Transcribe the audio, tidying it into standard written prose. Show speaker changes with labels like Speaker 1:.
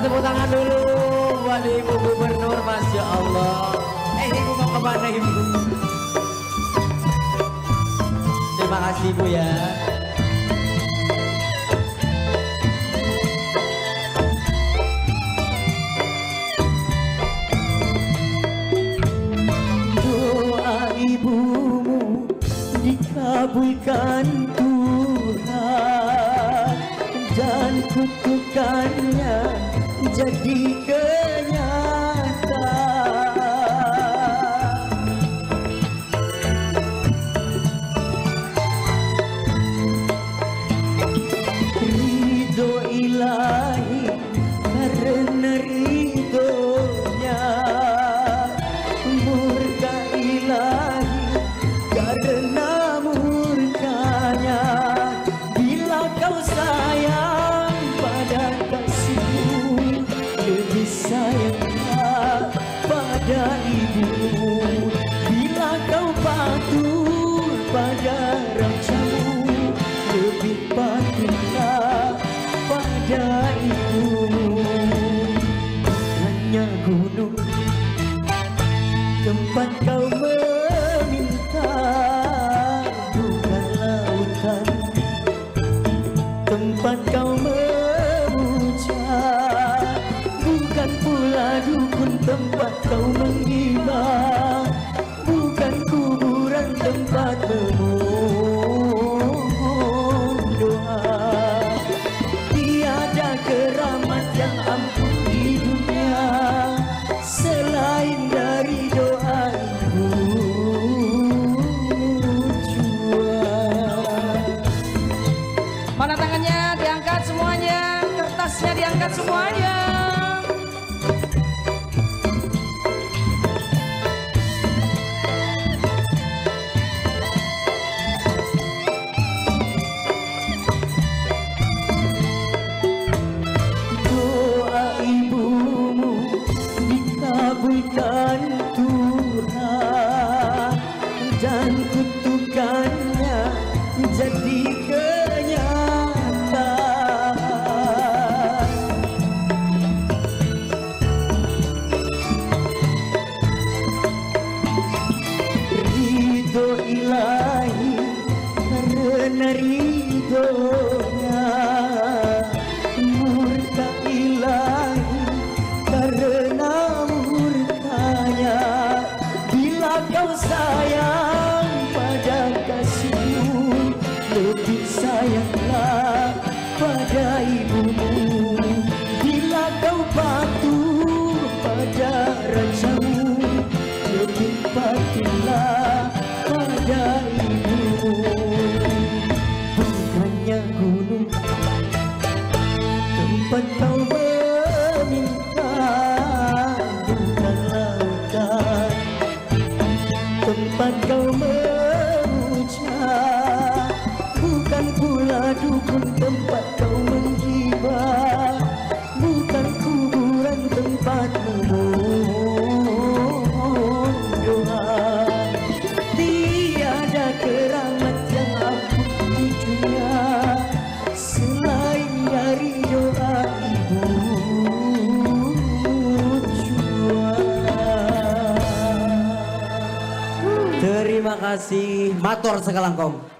Speaker 1: tepuk tangan dulu buat Ibu Gubernur, Masya Allah. Ibu mau kemana Ibu? Terima kasih Ibu ya.
Speaker 2: Ibumu dikabulkan Tuhan dan kutukannya jadi kenyataan. Ridho ilahi karena ridhonya, murka ilahi karena murkanya. Bila kau sayang pada kasihmu, lebih sayanglah pada ibumu. Bila kau patuh pada rajamu, lebih patuhlah pada ibumu. Hanya gunung tempat kau meminta, bukan lautan tempat kau memuja, bukan pula dukun tempat kau menghibah, bukan kuburan tempat memohon doa. Tiada keramat yang ampuh di dunia selain dari doa ibu jual.
Speaker 3: Mana tangannya diangkat semuanya, kertasnya diangkat semuanya.
Speaker 2: Doa ibumu dikabulkan Tuhan dan kutukannya jadi kenyataan. Ridho ilahi karena ridhonya, murka ilahi karena murkanya. Bila kau sayang pada kasihmu, lebih sayanglah pada ibumu. Bila kau patuh pada rajamu, lebih patuhlah pada ibumu. Bukannya gunung tempat kau meminta, bukan lautan tempat kau memuja, bukan pula dukun tempat kau menghibah, bukan kuburan tempat memohon doa. Tiada keramat yang ampuh di dunia selain dari doa ibu jual.
Speaker 1: Terima kasih, matur sekalangkong.